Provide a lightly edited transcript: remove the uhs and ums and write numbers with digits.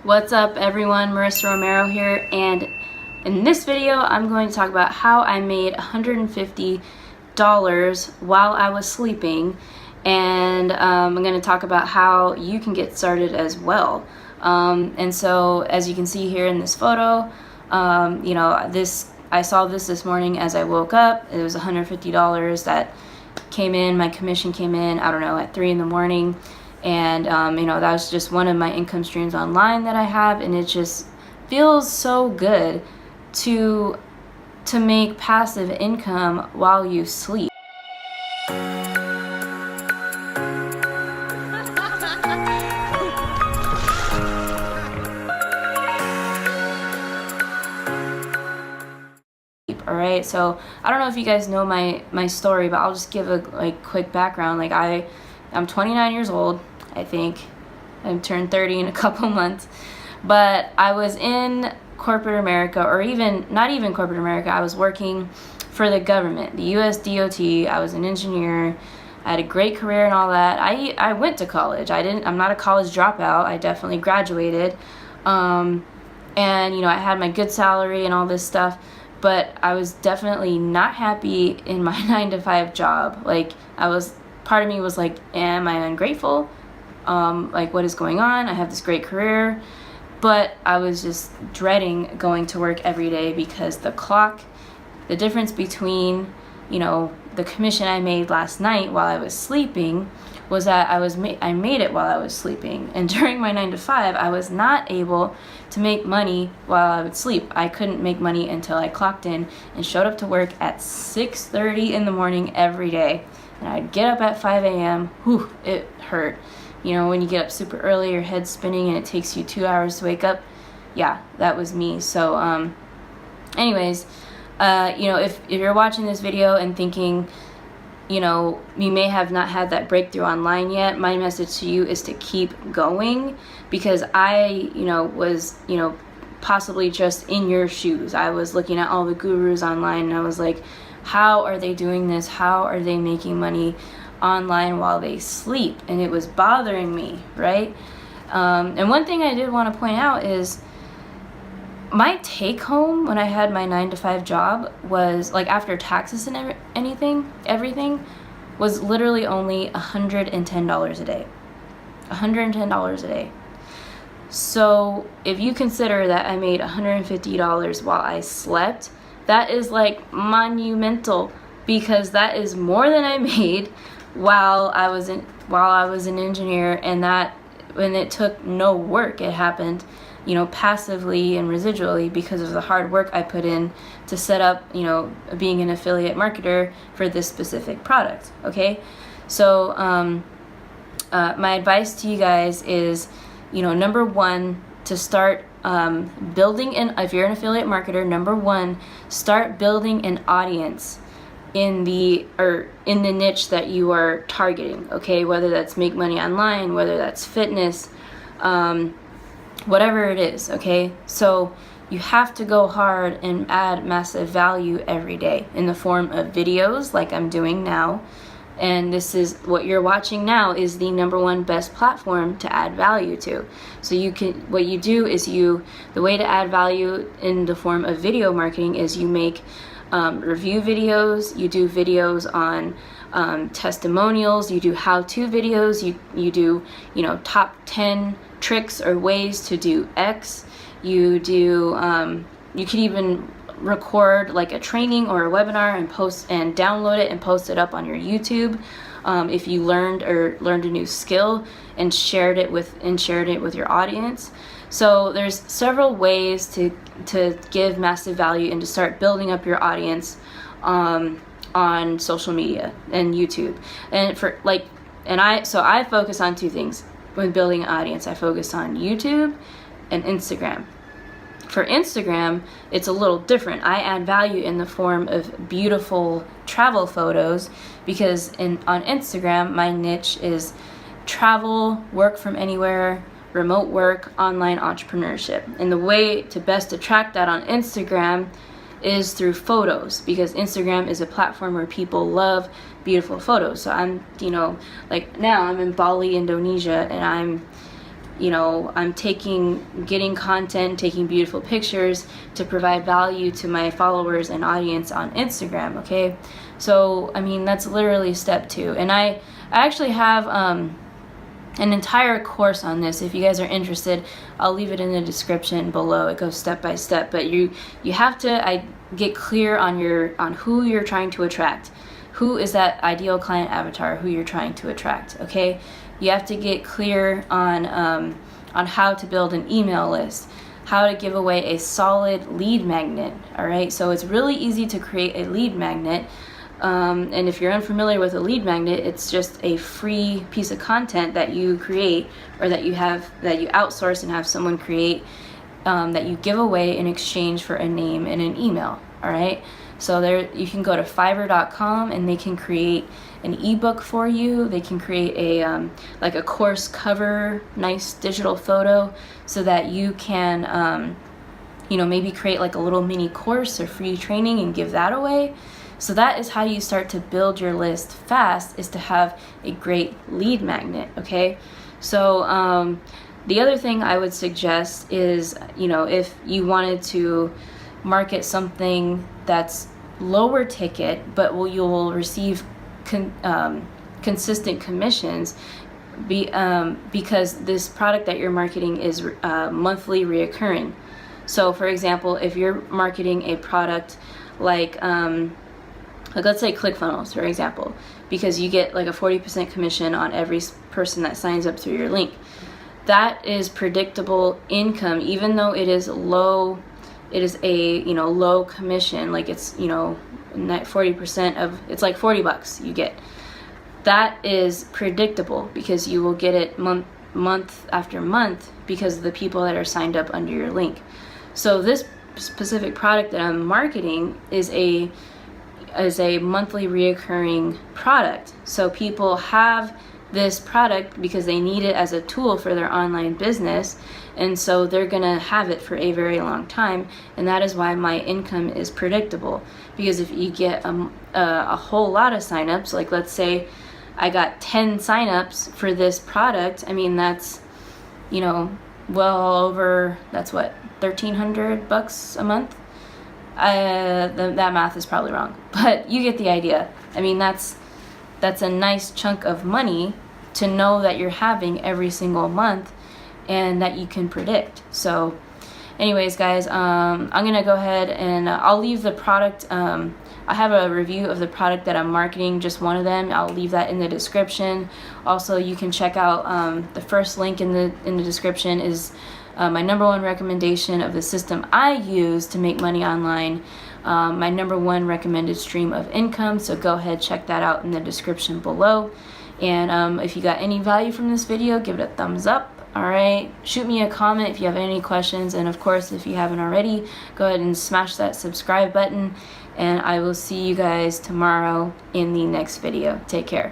What's up everyone, Marissa Romero here, and in this video I'm going to talk about how I made $150 while I was sleeping, and I'm going to talk about how you can get started as well. And so as you can see here in this photo, I saw this morning as I woke up. It was $150 that came in, my commission came in, I don't know, at 3 in the morning. And that was just one of my income streams online that I have, and it just feels so good to make passive income while you sleep. Alright, so I don't know if you guys know my story, but I'll just give a quick background. Like I'm 29 years old, I think. I'm turned 30 in a couple months. But I was in corporate America, or not even corporate America. I was working for the government, the US DOT. I was an engineer. I had a great career and all that. I went to college. I'm not a college dropout. I definitely graduated. And I had my good salary and all this stuff. But I was definitely not happy in my 9-to-5 job. Like, part of me was like, am I ungrateful? Like, what is going on? I have this great career. But I was just dreading going to work every day because the difference between, the commission I made last night while I was sleeping was that I made it while I was sleeping. And during my 9-to-5, I was not able to make money while I would sleep. I couldn't make money until I clocked in and showed up to work at 6:30 in the morning every day. And I'd get up at 5 a.m. Whew, it hurt. When you get up super early, your head's spinning and it takes you 2 hours to wake up. Yeah, that was me. So, anyways, if you're watching this video and thinking, you may have not had that breakthrough online yet, my message to you is to keep going, because I, was, possibly just in your shoes. I was looking at all the gurus online and I was like, how are they doing this? How are they making money online while they sleep? And it was bothering me, right? And one thing I did want to point out is my take home when I had my 9-to-5 job was, like, after taxes and everything was literally only $110 a day. $110 a day. So if you consider that I made $150 while I slept, that is like monumental, because that is more than I made while I was an engineer, and that when it took no work, it happened passively and residually because of the hard work I put in to set up, being an affiliate marketer for this specific product. Okay, so my advice to you guys is, number one, to start building if you're an affiliate marketer, number one, start building an audience in the niche that you are targeting. Okay, whether that's make money online, whether that's fitness, whatever it is. Okay, so you have to go hard and add massive value every day in the form of videos, like I'm doing now. And this is what you're watching now is the #1 best platform to add value to. So what you do is the way to add value in the form of video marketing is you make review videos, you do videos on testimonials, you do how-to videos, you do top 10 tricks or ways to do X. You could even record like a training or a webinar and download it and post it up on your YouTube if you learned a new skill and shared it with your audience. So there's several ways to give massive value and to start building up your audience on social media and YouTube. And I focus on two things when building an audience. I focus on YouTube and Instagram. For Instagram, it's a little different. I add value in the form of beautiful travel photos, because on Instagram, my niche is travel, work from anywhere, remote work, online entrepreneurship. And the way to best attract that on Instagram is through photos, because Instagram is a platform where people love beautiful photos. So I'm, like now I'm in Bali, Indonesia, and I'm I'm getting content, taking beautiful pictures to provide value to my followers and audience on Instagram, okay? So, I mean, that's literally step 2. And I actually have an entire course on this. If you guys are interested, I'll leave it in the description below. It goes step by step, but you have to get clear on who you're trying to attract. Who is that ideal client avatar who you're trying to attract, okay? You have to get clear on how to build an email list, how to give away a solid lead magnet, all right? So it's really easy to create a lead magnet. And if you're unfamiliar with a lead magnet, it's just a free piece of content that you create, or that you outsource and have someone create, that you give away in exchange for a name and an email, all right? So you can go to Fiverr.com and they can create an ebook for you. They can create a course cover, nice digital photo, so that you can maybe create like a little mini course or free training and give that away. So that is how you start to build your list fast, is to have a great lead magnet, okay? So the other thing I would suggest is, if you wanted to market something that's lower ticket, but you'll receive consistent commissions, because this product that you're marketing is monthly reoccurring. So for example, if you're marketing a product like let's say ClickFunnels, for example, because you get like a 40% commission on every person that signs up through your link. That is predictable income, even though it is low. It is a low commission, like it's 40% of, it's like $40 you get. That is predictable because you will get it month after month because of the people that are signed up under your link. So this specific product that I'm marketing is a monthly reoccurring product. So people have this product because they need it as a tool for their online business, and so they're gonna have it for a very long time. And that is why my income is predictable, because if you get a whole lot of signups, like let's say I got 10 signups for this product, I mean that's well over, that's what, $1,300 a month. That math is probably wrong, but you get the idea. I mean, that's a nice chunk of money to know that you're having every single month and that you can predict. So anyways, guys, I'm gonna go ahead and I'll leave the product, I have a review of the product that I'm marketing, just one of them. I'll leave that in the description. Also, you can check out the first link in the description is my #1 recommendation of the system I use to make money online, my #1 recommended stream of income. So go ahead, check that out in the description below. And if you got any value from this video, give it a thumbs up. All right, shoot me a comment if you have any questions, and of course, if you haven't already, go ahead and smash that subscribe button, and I will see you guys tomorrow in the next video. Take care.